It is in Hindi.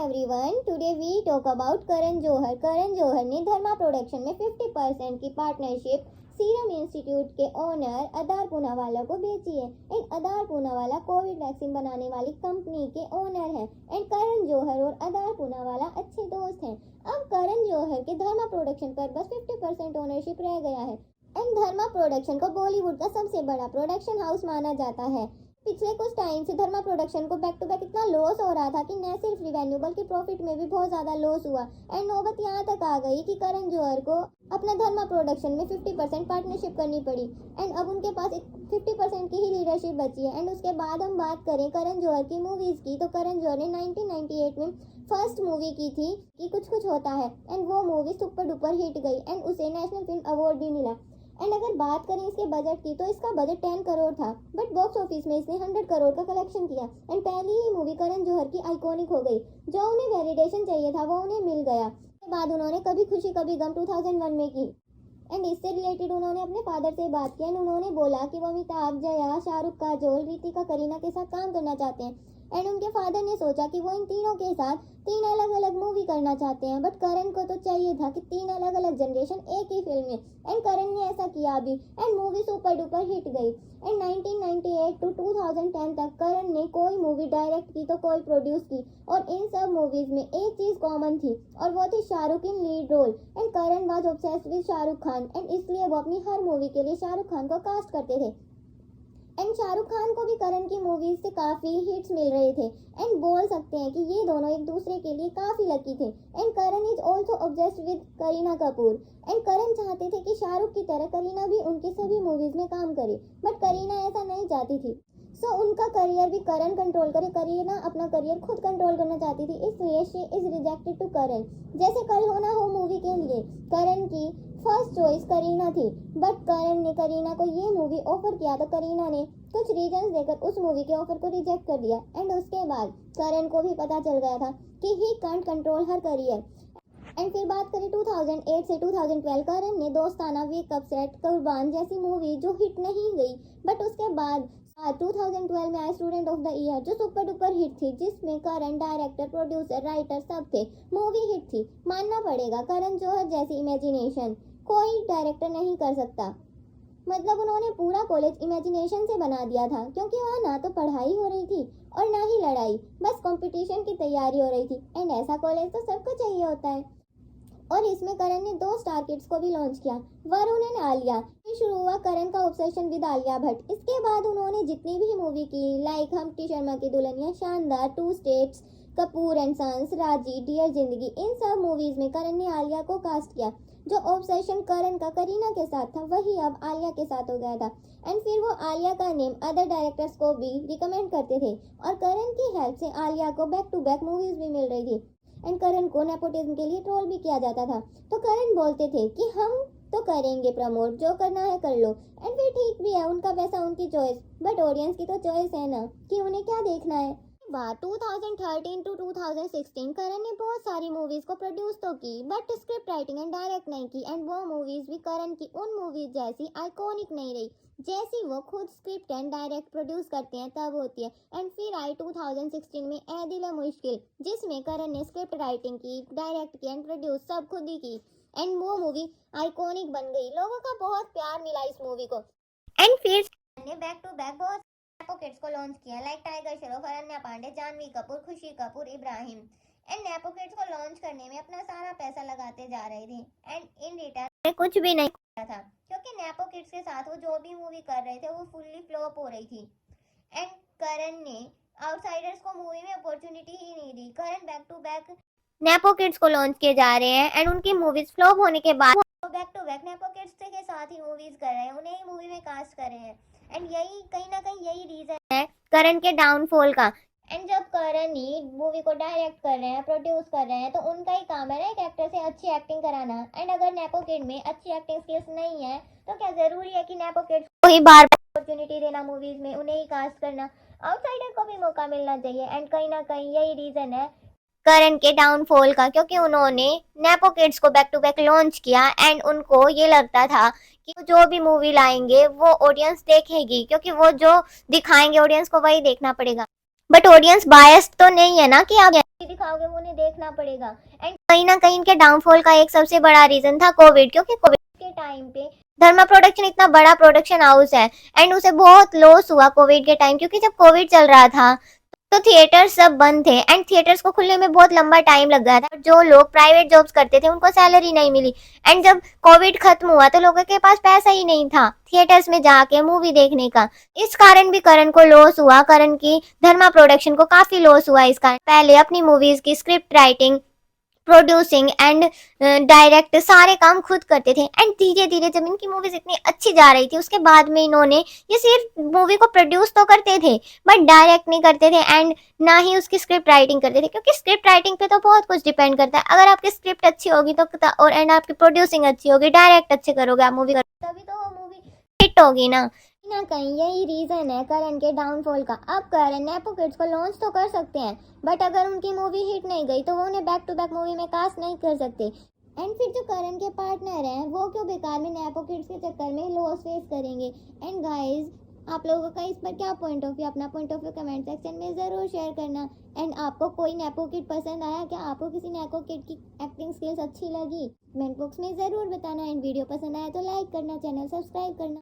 everyone. Today we talk about Karan Johar. Karan Johar ने धर्मा प्रोडक्शन में 50% की पार्टनरशिप सीरम इंस्टीट्यूट के ओनर अदार पूनावाला को बेची है। And Adar Poonawalla Covid vaccine बनाने वाली कंपनी के ओनर हैं। एंड करण जौहर और अदार पूनावाला अच्छे दोस्त हैं। अब करण जौहर के धर्मा प्रोडक्शन पर बस 50% ओनरशिप रह गया है। एंड धर्मा प्रोडक्शन को बॉलीवुड का सबसे बड़ा प्रोडक्शन हाउस माना जाता है। पिछले कुछ टाइम से धर्मा प्रोडक्शन को बैक टू बैक इतना लॉस हो रहा था कि न सिर्फ रिवेन्यू बल्कि प्रॉफिट में भी बहुत ज्यादा लॉस हुआ। एंड नौबत यहाँ तक आ गई कि करण जौहर को अपना धर्मा प्रोडक्शन में 50% पार्टनरशिप करनी पड़ी। एंड अब उनके पास 50% की ही लीडरशिप बची है। एंड उसके बाद हम बात करें करण जौहर की मूवीज की, तो करण जौहर ने 1998 में फर्स्ट मूवी की थी कि कुछ कुछ होता है। एंड वो मूवी सुपर डुपर हिट गई एंड उसे नेशनल फिल्म अवार्ड भी मिला। एंड अगर बात करें इसके बजट की तो इसका बजट 10 करोड़ था, बट बॉक्स ऑफिस में इसने 100 करोड़ का कलेक्शन किया। एंड पहली ही मूवी करण जौहर की आइकॉनिक हो गई। जो उन्हें वैलिडेशन चाहिए था वो उन्हें मिल गया। उसके बाद उन्होंने कभी खुशी कभी गम 2001 में की। एंड इससे रिलेटेड उन्होंने अपने फादर से बात की एंड उन्होंने बोला कि वो अमिताभ, जया, शाहरुख, काजोल, रितिका, करीना के साथ काम करना चाहते हैं। एंड उनके फादर ने सोचा कि वो इन तीनों के साथ 3 अलग अलग मूवी करना चाहते हैं, बट करण को तो चाहिए था कि 3 अलग अलग जनरेशन एक ही फिल्म में। एंड करण ने ऐसा किया भी and movie super duper hit गई। एंड 1998 टू 2010 तक करण ने कोई मूवी डायरेक्ट की तो कोई प्रोड्यूस की, और इन सब मूवीज में एक चीज कॉमन थी और वो थी Shahrukh in lead role. And Karan was obsessed with Shahrukh Khan and इसलिए वो अपनी हर मूवी के लिए शाहरुख खान को कास्ट करते थे। एंड शाहरुख खान को भी करण की मूवीज से काफी हिट्स मिल रहे थे। एंड बोल सकते हैं कि ये दोनों एक दूसरे के लिए काफी लकी थे। And Karan is also obsessed with Kareena Kapoor. And Karan चाहते थे कि शाहरुख की तरह करीना भी उनकी सभी मूवीज में काम करे, बट करीना ऐसा नहीं चाहती थी। सो उनका करियर भी करण कंट्रोल करे। करीना अपना करियर खुद कंट्रोल करना चाहती थी, इसलिए शी इज रिजेक्टेड टू करण। जैसे कल हो ना हो मूवी के लिए करण की फर्स्ट चॉइस करीना थी, बट करण ने करीना को ये मूवी ऑफर किया तो करीना ने कुछ रीजंस देकर उस मूवी के ऑफर को रिजेक्ट कर दिया। एंड उसके बाद करण को भी पता चल गया था कि he can't control her career. And फिर बात करें 2008 से 2012, करण ने दोस्ताना, वेकअप सेट, कुर्बान जैसी मूवी जो हिट नहीं गई, बट उसके बाद 2012 में आया स्टूडेंट ऑफ द ईयर जो सुपर डुपर हिट थी, जिसमें करण डायरेक्टर, प्रोड्यूसर, राइटर सब थे। मूवी हिट थी। मानना पड़ेगा करण जौहर जैसी इमेजिनेशन कोई डायरेक्टर नहीं कर सकता। मतलब उन्होंने पूरा कॉलेज इमेजिनेशन से बना दिया था, क्योंकि वहाँ ना तो पढ़ाई हो रही थी और ना ही लड़ाई, बस कंपटीशन की तैयारी हो रही थी। एंड ऐसा कॉलेज तो सबको चाहिए होता है। और इसमें करण ने 2 स्टार किड्स को भी लॉन्च किया, वरुण एंड आलिया। शुरू हुआ करण का ऑब्सेशन विद आलिया भट्ट। इसके बाद उन्होंने जितनी भी मूवी की, लाइक हम्प्टी शर्मा की दुल्हनिया, शानदार, 2 स्टेट्स, कपूर एंड सन्स, राजी, डियर जिंदगी, इन सब मूवीज में करण ने आलिया को कास्ट किया। जो ऑब्सेशन करण का करीना के साथ था वही अब आलिया के साथ हो गया था। एंड फिर वो आलिया का नेम अदर डायरेक्टर्स को भी रिकमेंड करते थे, और करण की हेल्प से आलिया को बैक टू बैक मूवीज भी मिल रही थी। एंड करण को नेपोटिज्म के लिए ट्रोल भी किया जाता था, तो करण बोलते थे कि हम तो करेंगे प्रमोट, जो करना है कर लो। एंड फिर ठीक भी है, उनका पैसा उनकी चॉइस, बट ऑडियंस की तो चॉइस है ना कि उन्हें क्या देखना है। बात 2013 टू 2016 करण ने बहुत सारी मूवीज को प्रोड्यूस तो की, but script writing and direct नहीं की। एंड वो मूवीज भी करण की उन मूवीज जैसी आइकॉनिक नहीं रही जैसी वो खुद स्क्रिप्ट एंड डायरेक्ट प्रोड्यूस करते हैं तब होती है। एंड फिर आई 2016 में ए दिल है मुश्किल, जिसमें करण ने स्क्रिप्ट राइटिंग की, डायरेक्ट की एंड प्रोड्यूस सब खुद ही की। एंड वो मूवी आइकॉनिक बन गई, लोगों का बहुत प्यार मिला इस मूवी को। एंड फिर ने बैक टू बैक बहुत नेपोकिड्स को लॉन्च किया, लाइक टाइगर श्रॉफ, अनन्या पांडे, जानवी कपूर, खुशी कपूर, इब्राहिम। एंड नेपोकिड्स को लॉन्च करने में अपना सारा पैसा लगाते जा रहे थे, एंड इन रिटर्न कुछ भी नहीं किया था, क्योंकि नेपोकिड्स के साथ वो जो भी मूवी कर रहे थे वो फुल्ली फ्लॉप हो रही थी। एंड करण ने आउटसाइडर्स को मूवी में अपॉर्चुनिटी ही नहीं दी। करण बैक टू बैक नेपोकिड्स को लॉन्च किए जा रहे हैं, एंड उनकी मूवीज फ्लॉप होने के बाद बैक टू बैक नेपोकिड्स के साथ ही मूवीज कर रहे हैं, उन्हें ही मूवी में कास्ट कर रहे हैं। एंड यही कहीं ना कहीं यही रीजन है करण के डाउनफॉल का। एंड जब करण ही मूवी को डायरेक्ट कर रहे हैं, प्रोड्यूस कर रहे हैं, तो उनका ही काम है ना एक एक्टर से अच्छी एक्टिंग कराना। एंड अगर नेपोकिड में अच्छी एक्टिंग स्किल्स नहीं है तो क्या जरूरी है कि नेपोकिड्स को ही बार बार अपॉर्चुनिटी देना मूवीज में, उन्हें ही कास्ट करना? आउटसाइडर को भी मौका मिलना चाहिए। एंड कहीं ना कहीं यही रीजन है करण के डाउनफॉल का, क्योंकि उन्होंने नेपो किड्स को बैक टू बैक लॉन्च किया एंड उनको ये लगता था कि जो भी मूवी लाएंगे वो ऑडियंस देखेगी, क्योंकि वो जो दिखाएंगे ऑडियंस को वही देखना पड़ेगा। बट ऑडियंस बायस्ड तो नहीं है ना कि आप दिखाओगे वो उन्हें देखना पड़ेगा। एंड कहीं ना कहीं इनके डाउनफॉल का एक सबसे बड़ा रीजन था कोविड, क्योंकि कोविड के टाइम पे धर्मा प्रोडक्शन इतना बड़ा प्रोडक्शन हाउस है एंड उसे बहुत लॉस हुआ कोविड के टाइम, क्योंकि जब कोविड चल रहा था तो थिएटर्स सब बंद थे एंड थिएटर्स को खुलने में बहुत लंबा टाइम लग गया था। जो लोग प्राइवेट जॉब्स करते थे उनको सैलरी नहीं मिली एंड जब कोविड खत्म हुआ तो लोगों के पास पैसा ही नहीं था थिएटर्स में जाके मूवी देखने का। इस कारण भी करण को लॉस हुआ, करण की धर्मा प्रोडक्शन को काफी लॉस हुआ इस कारण। पहले अपनी मूवीज की script writing, producing and direct सारे काम खुद करते थे एंड धीरे धीरे जब इनकी मूवीज इतनी अच्छी जा रही थी उसके बाद में इन्होंने ये सिर्फ मूवी को प्रोड्यूस तो करते थे बट डायरेक्ट नहीं करते थे एंड ना ही उसकी स्क्रिप्ट राइटिंग करते थे, क्योंकि स्क्रिप्ट राइटिंग पे तो बहुत कुछ डिपेंड करता है। अगर आपकी स्क्रिप्ट अच्छी होगी तो और एंड आपकी प्रोड्यूसिंग अच्छी होगी, डायरेक्ट अच्छे करोगे आप मूवी तभी तो वो मूवी हिट होगी ना कहीं। यही रीजन है करण के डाउनफॉल का। अब करण नेपो किड्स को लॉन्च तो कर सकते हैं बट अगर उनकी मूवी हिट नहीं गई तो वो उन्हें बैक टू बैक मूवी में कास्ट नहीं कर सकते एंड फिर जो करण के पार्टनर हैं वो क्यों बेकार में नेपो किड्स के चक्कर में लॉस फेस करेंगे। एंड गाइस आप लोगों का इस पर क्या पॉइंट ऑफ व्यू, अपना point of view comment section में ज़रूर शेयर करना। एंड आपको कोई नेपो किड पसंद आया क्या, आपको किसी नेपो किड की एक्टिंग स्किल्स अच्छी लगी, कमेंट बॉक्स में ज़रूर बताना। एंड वीडियो पसंद आया तो लाइक करना, चैनल सब्सक्राइब करना।